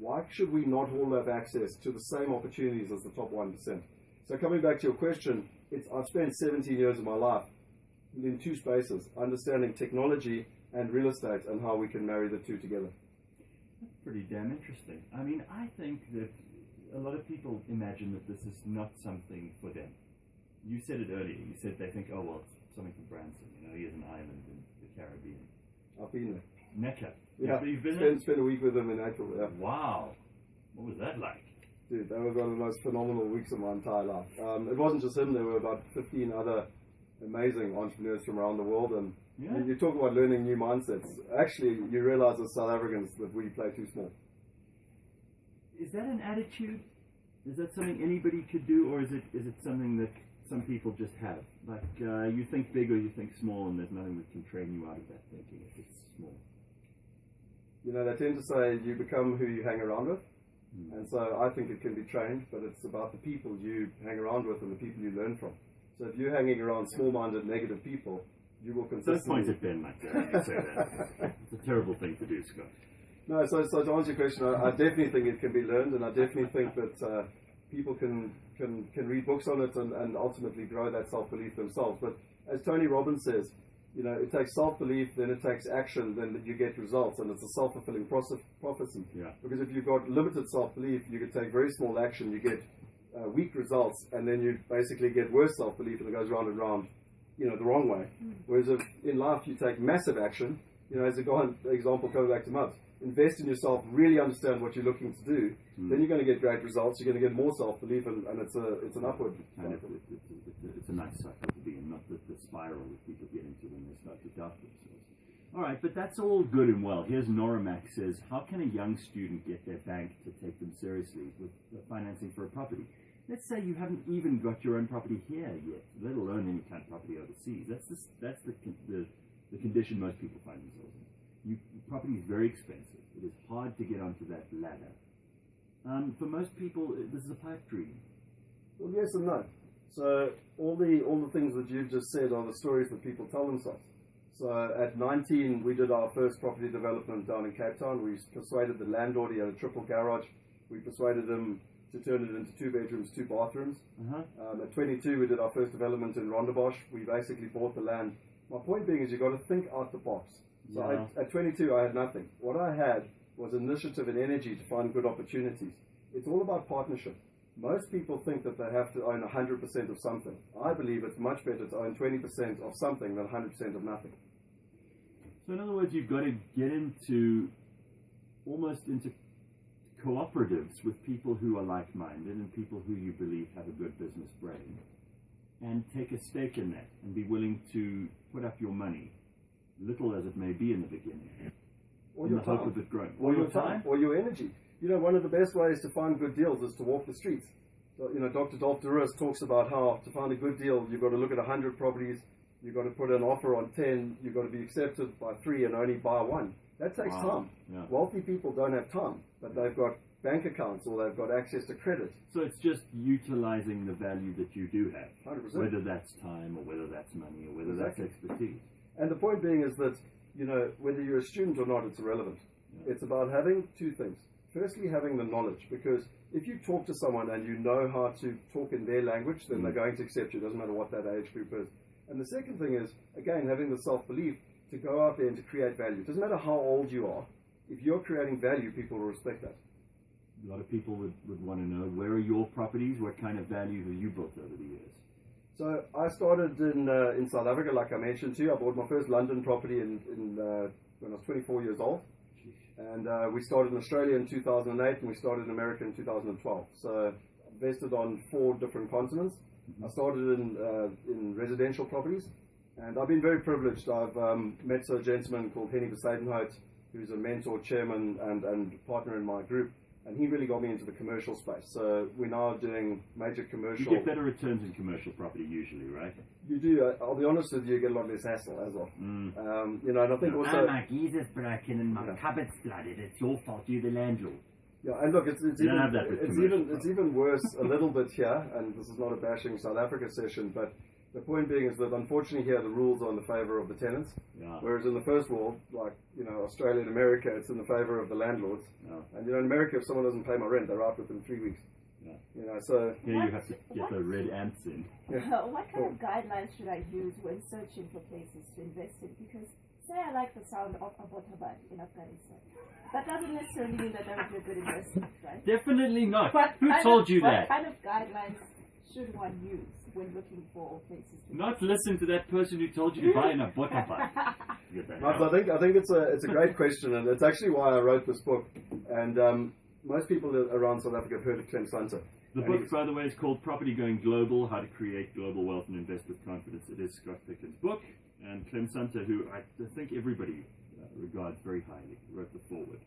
why should we not all have access to the same opportunities as the top 1%? So coming back to your question, I've spent 17 years of my life in two spaces, understanding technology and real estate and how we can marry the two together. That's pretty damn interesting. I mean, I think that a lot of people imagine that this is not something for them. You said it earlier. You said they think, oh, well, it's something for Branson. You know, he has an island in the Caribbean. I've been there. Mecca. Yeah, you've been there? Spent a week with them in April. Yeah. Wow. What was that like? Dude, that was one of the most phenomenal weeks of my entire life. It wasn't just him. There were about 15 other amazing entrepreneurs from around the world. And you talk about learning new mindsets. Actually, you realize as South Africans that we play too small. Is that an attitude? Is that something anybody could do, or is it something that some people just have? Like, you think big or you think small, and there's nothing that can train you out of that thinking if it's small. You know, they tend to say you become who you hang around with. And so I think it can be trained, but it's about the people you hang around with and the people you learn from. So if you're hanging around small-minded, negative people, you will consistently... Don't point at Ben like that. You say that. It's a terrible thing to do, Scott. No, so to answer your question, I definitely think it can be learned, and I definitely think that people can read books on it and ultimately grow that self-belief themselves. But as Tony Robbins says, you know, it takes self-belief, then it takes action, then you get results, and it's a self-fulfilling prophecy. Yeah. Because if you've got limited self-belief, you can take very small action, you get weak results, and then you basically get worse self-belief, and it goes round and round, you know, the wrong way. Whereas if in life you take massive action, you know, as an example, coming back to Mubs, invest in yourself, really understand what you're looking to do, then you're going to get great results, you're going to get more self-belief, and it's an upward cycle. It's a nice cycle to be in, not the spiral that people get into when they start to doubt themselves. All right, but that's all good and well. Here's Norimac says, how can a young student get their bank to take them seriously with financing for a property? Let's say you haven't even got your own property here yet, let alone any kind of property overseas. That's the condition most people find themselves in. Property is very expensive. It is hard to get onto that ladder. For most people, this is a pipe dream. Well, yes and no. So all the things that you've just said are the stories that people tell themselves. So at 19, we did our first property development down in Cape Town. We persuaded the landlord, he had a triple garage. We persuaded him to turn it into 2 bedrooms, 2 bathrooms. At 22, we did our first development in Rondebosch. We basically bought the land. My point being is you've got to think out the box. So at 22, I had nothing. What I had was initiative and energy to find good opportunities. It's all about partnership. Most people think that they have to own 100% of something. I believe it's much better to own 20% of something than 100% of nothing. So in other words, you've got to get almost into cooperatives with people who are like-minded and people who you believe have a good business brain, and take a stake in that and be willing to put up your money, little as it may be in the beginning, or in your the hope time, of it growing. or your time, or your energy. You know, one of the best ways to find good deals is to walk the streets. So, you know, Dr. Dolph DeRoos talks about how to find a good deal, you've got to look at 100 properties, you've got to put an offer on 10, you've got to be accepted by 3 and only buy 1. That takes time. Yeah. Wealthy people don't have time, but they've got bank accounts or they've got access to credit. So it's just utilizing the value that you do have, 100%. whether that's time or whether that's money or whether that's expertise. And the point being is that, you know, whether you're a student or not, it's irrelevant. Yeah. It's about having 2 things. Firstly, having the knowledge, because if you talk to someone and you know how to talk in their language, then they're going to accept you. It doesn't matter what that age group is. And the second thing is, again, having the self-belief to go out there and to create value. It doesn't matter how old you are. If you're creating value, people will respect that. A lot of people would want to know, where are your properties? What kind of value have you built over the years? So I started in South Africa, like I mentioned to you. I bought my first London property when I was 24 years old. And we started in Australia in 2008, and we started in America in 2012. So I invested on 4 different continents. I started in residential properties, and I've been very privileged. I've met a gentleman called Henny Besadenhout, who's a mentor, chairman, and partner in my group, and he really got me into the commercial space. So we're now doing major commercial. You get better returns in commercial property usually, right? You do. I'll be honest with you, you get a lot less hassle as well. You know, and I think also... my geezer's broken and my cupboard's flooded. It's your fault, you're the landlord. Yeah, and look, it's even worse a little bit here, and this is not a bashing South Africa session, but The point being is that unfortunately here the rules are in the favour of the tenants, Yeah. whereas in the first world, like Australia and America, it's in the favour of the landlords. Yeah. And in America, if someone doesn't pay my rent, they're out within 3 weeks. Yeah. So Here you have to get the red ants in. What kind of guidelines should I use when searching for places to invest in? Because say I like the sound of Abbottabad in Afghanistan. That doesn't necessarily mean that that would be a good investment, right? Definitely not. What Who kind told of, you that? What kind of guidelines should one use when looking for places to Not listen to that person who told you to buy an Abbottabad. I think it's a great question, and it's actually why I wrote this book. And most people around South Africa have heard of Clem Santa. The book, by the way, is called Property Going Global, How to Create Global Wealth and Invest with Confidence. It is Scott Picken's book. And Clem Santa, who I think everybody regards very highly, wrote the foreword.